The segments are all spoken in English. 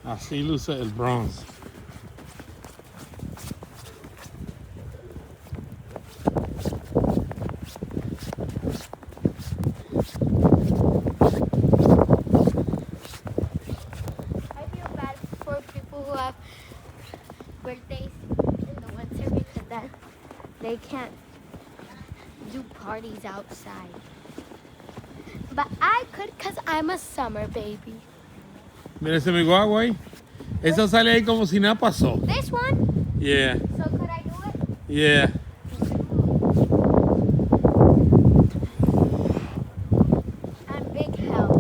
Así luce el Bronx. I feel bad for people who have birthdays in the winter because then they can't do parties outside. But I could because I'm a summer baby. Mira ese mi guagua ahí. Eso sale ahí como si nada pasó. This one? Yeah, So could I do it? yeah. I'm big help.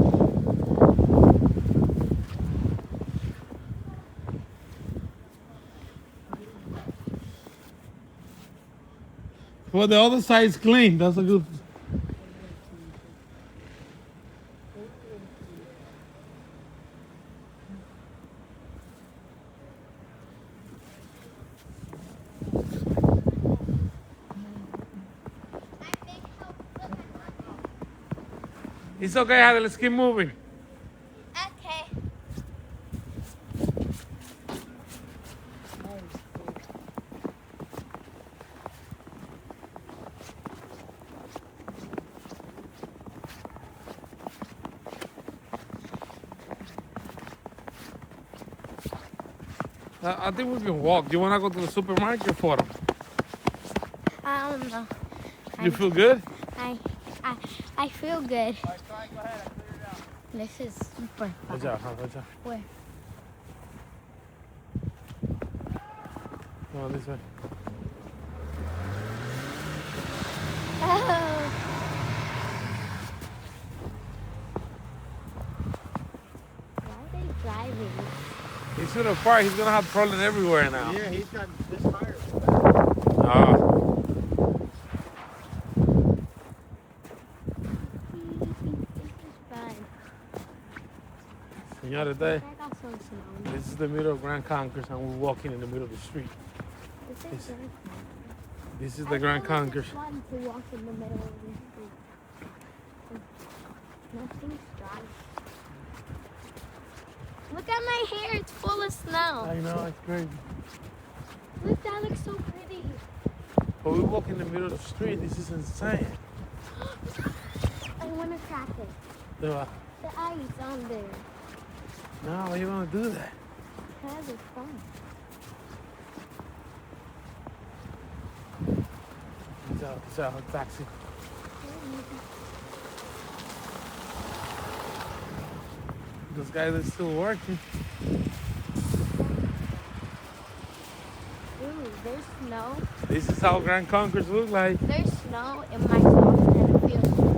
Well, the other side is clean. That's a good. I'm big help. Look at It's okay, Heather. Let's keep moving. Okay. I think we can walk. Do you want to go to the supermarket for them? I don't know. You feel good? I feel good. This is super fun. Watch out, huh? Watch out. Where? No, this way. Oh. Why are they driving? He's to the park. He's gonna have problems everywhere now. Yeah, he's got this tire. Oh. This is fun. Señores, I got some snow. this is the middle of Grand Concourse, and we're walking in the middle of the street. This is good. This is the Grand Concourse. It's fun to walk in the middle of the street. Nothing's dry. Look at my hair, it's full of snow. I know, it's crazy. Look, that looks so pretty. But we walk in the middle of the street. This is insane. I want to crack it. No, The ice on there. why are you gonna do that? Because it's fun. It's a taxi. Those guys are still working. Ooh, there's snow. This is how Grand Concourse look like. There's snow in my socks and it feels good.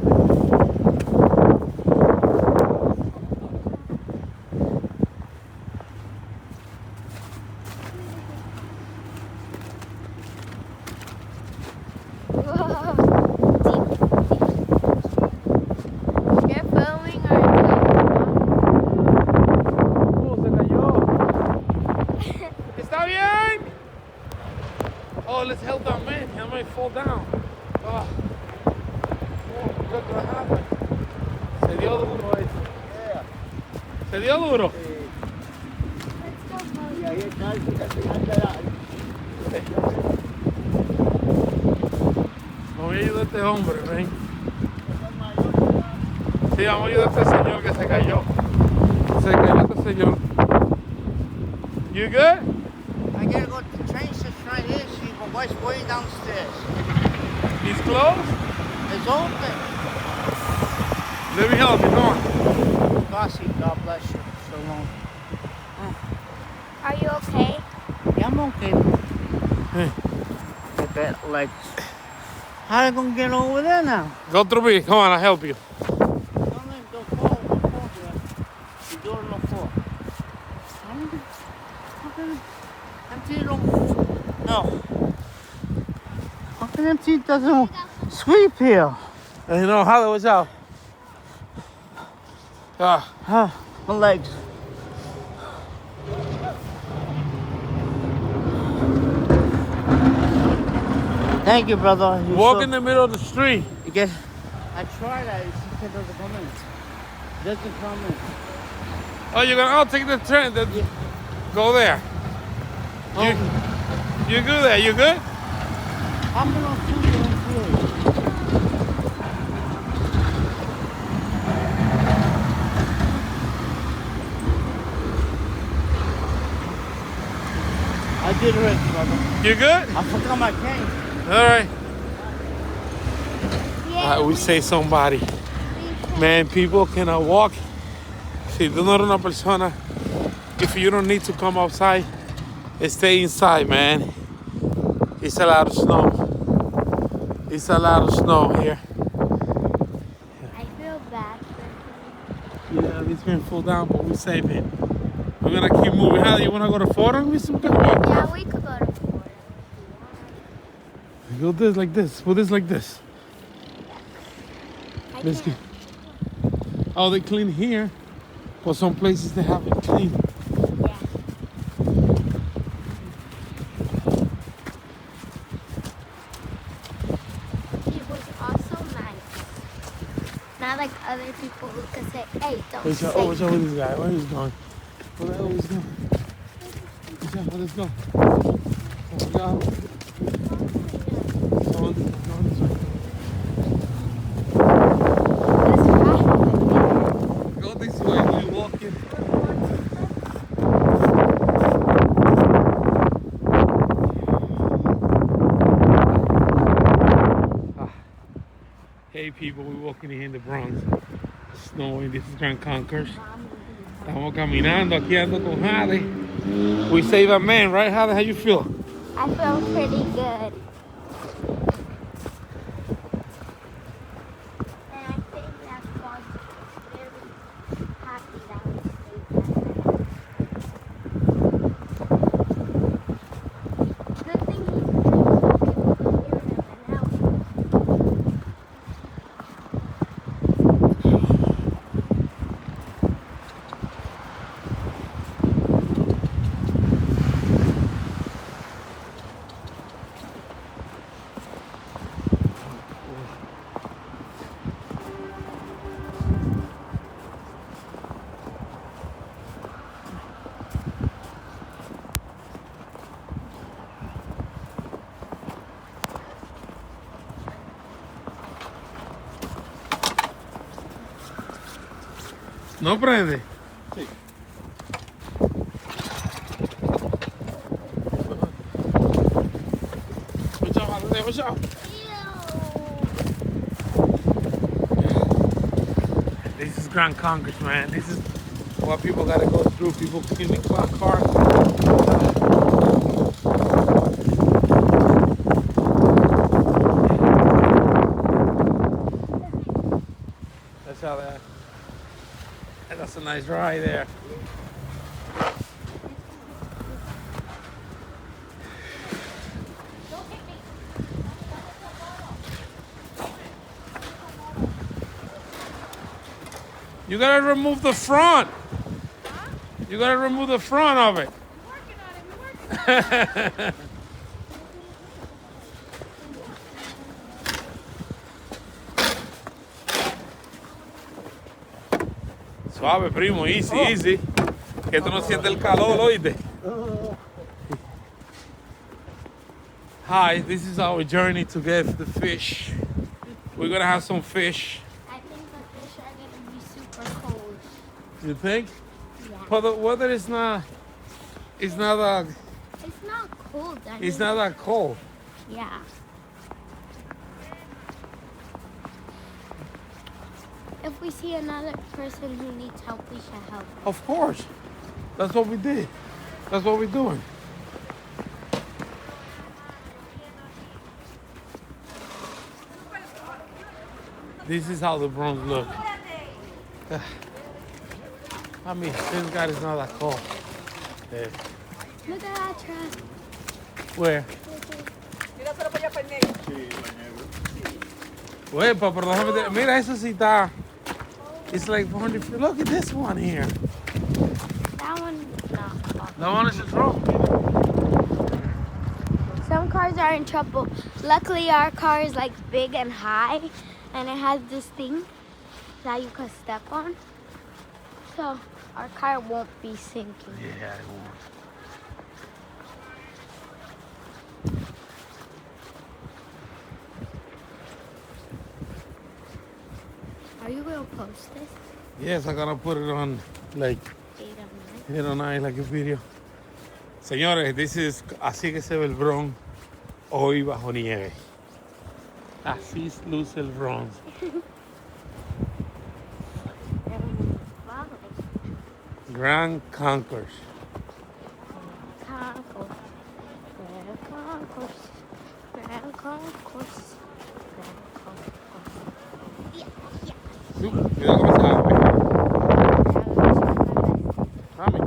Whoa. You're filming or Se cayó. ¿Está bien? Oh, let's help that man. He might fall down. Oh, what happened? Se dio duro eso. Yeah. Se dio duro. let's go home. Y ahí está el final. Vamos a ayudar a este hombre, ven. Sí, vamos a ayudar a este señor que se cayó. Se cayó este señor. You good? I gotta go to the train station right here. See, my wife's way downstairs. He's closed? It's open. Let me help you. Come on. God bless you. So long. Are you okay? Yeah, I'm okay. Hey. Get that legs. How are they gonna get over there now? Go through me. Come on, I'll help you. Don't let them go forward here. You do it no fall. How can MT don't? No. How can MT doesn't sweep here? Hey, no, Holly, what's out? My legs. Thank you, brother. You're Walk so- in the middle of the street. You get. I tried that. It doesn't come in. Doesn't come in. Oh, you're gonna take the train. Yeah. Go there. You good there? You good? I'm gonna see you here. I did already, brother. You good? I forgot my cane. All right. Yeah, We say somebody. Man, people cannot walk. Si tú no eres una persona, if you don't need to come outside, stay inside, man. It's a lot of snow. It's a lot of snow here. I feel bad for Yeah, this can fall down, but we save it. We're gonna keep moving. How do you wanna go to Fordham? We can walk. Yeah, we could go to Florida. Go this like this. Put this like this. I Let's can't. Oh, they clean here, but some places they haven't cleaned. Yeah. It was also nice. Not like other people who could say, hey, don't Watch say. out, watch out with this guy. Where he's going? Where the hell he's going? Watch out, let's go. Oh, God. Go on this way. Go this way, you walking. Hey people, we're walking here in the Bronx. Snowing, this is Grand Concourse. Estamos caminando, aquí ando con Jade. We save a man, right Jade? How you feel? I feel pretty good. And I think that's why I'm very happy that we saved that. Good thing he's people here and out. No prende. Sí. Watch out, Jade, watch out. This is Grand Concourse, man. This is what people gotta go through. People cleaning cars. That's how that. That's a nice ride there. You gotta remove the front. You gotta remove the front of it. Suave, primo, easy, easy. Que tú no sientes el calor, oíste. Hi, this is our journey to get the fish. We're gonna have some fish. I think the fish are going to be super cold. You think? Yeah. But the weather is not. It's not that. It's not cold. I It's mean, not that cold. Yeah. If we see another person who needs help, we should help. Of course. That's what we did. That's what we're doing. This is how the Bronx look. I mean, this guy is not that cold. Yeah. Look at that truck. Where? Huepa, pero déjame ver. Mira, eso sí está. It's like 400 feet. Look at this one here. That one, no. That one is in trouble. Some cars are in trouble. Luckily, our car is like big and high, and it has this thing that you can step on. So our car won't be sinking. Yeah, it won't. will post this. Yes, I'm gonna put it on like 8 or 9 like a video. Señores, así que se ve el Bronx hoy bajo nieve. Así luce el Bronx. Grand Concourse. Cuidado con esa ave. Mami.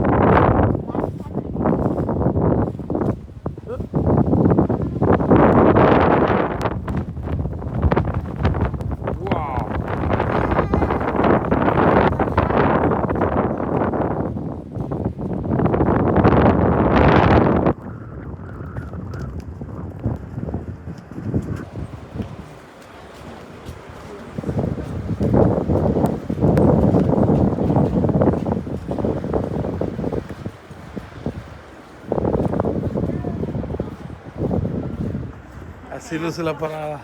Wow. Así luce la parada.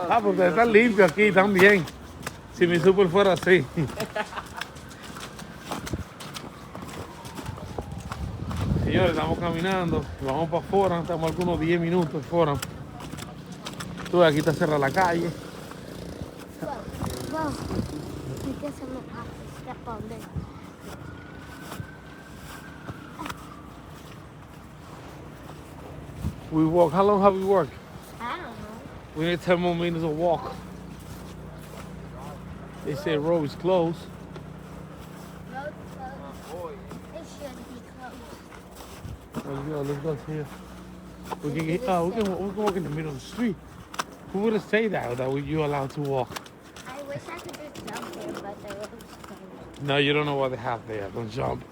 Ah, porque está limpio aquí también. Si mi super fuera así. Señores, estamos caminando. Vamos para afuera. Estamos algunos 10 minutos afuera. Tú ves, aquí está cerrada la calle. Well, I guess I'm gonna have to step on this. We walk. How long have we walked? I don't know. We need 10 more minutes of walk. They say road is closed. Road closed. It should be closed. Let's go here. We can walk in the middle of the street. Who would have said that you allowed to walk? I wish I could just jump here, but the road's closed. No, you don't know what they have there. Don't jump.